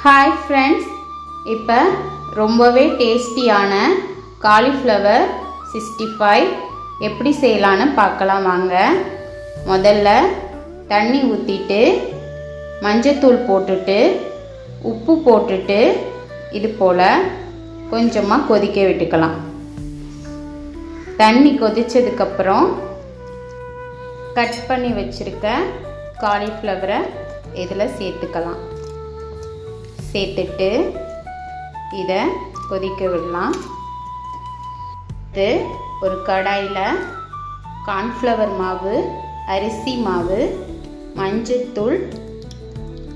Hi friends, இப்போ ரொம்பவே டேஸ்டியான காலிஃப்ளவர் 65 எப்படி செய்யலான்னு பார்க்கலாம் வாங்க. முதல்ல தண்ணி ஊற்றிட்டு மஞ்சத்தூள் போட்டுட்டு உப்பு போட்டுட்டு இது போல் கொஞ்சமாக கொதிக்க விட்டுக்கலாம். தண்ணி கொதித்ததுக்கப்புறம் கட் பண்ணி வச்சுருக்க காலிஃப்ளவரை இதில் சேர்த்துக்கலாம். சேர்த்துட்டு இதை கொதிக்க விடலாம். இது ஒரு கடாயில் கார்ன்ஃப்ளவர் மாவு, அரிசி மாவு, மஞ்சத்தூள்,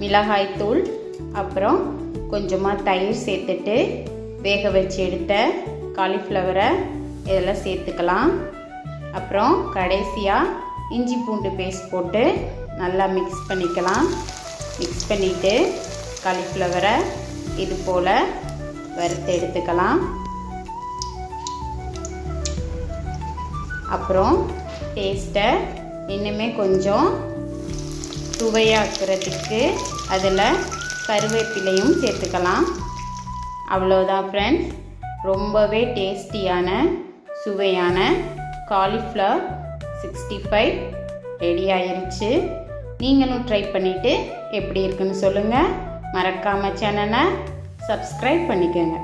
மிளகாய்த்தூள், அப்புறம் கொஞ்சமாக தயிர் சேர்த்துட்டு வேக வச்சு எடுத்த காலிஃப்ளவரை இதில் சேர்த்துக்கலாம். அப்புறம் கடைசியாக இஞ்சி பூண்டு பேஸ்ட் போட்டு நல்லா மிக்ஸ் பண்ணிக்கலாம். மிக்ஸ் பண்ணிவிட்டு காலிஃப்ளவரை இது போல் வறுத்து எடுத்துக்கலாம். அப்புறம் டேஸ்ட்டை இன்னுமே கொஞ்சம் சுவையாக்குறதுக்கு அதில் கருவேப்பிலையும் சேர்த்துக்கலாம். அவ்வளோதான் ஃப்ரெண்ட்ஸ், ரொம்பவே டேஸ்டியான சுவையான காலிஃப்ளவர் 65 ரெடி ஆயிருச்சு. நீங்களும் ட்ரை பண்ணிவிட்டு எப்படி இருக்குன்னு சொல்லுங்கள். மறக்காமல் சேனலை சப்ஸ்கிரைப் பண்ணிக்கோங்க.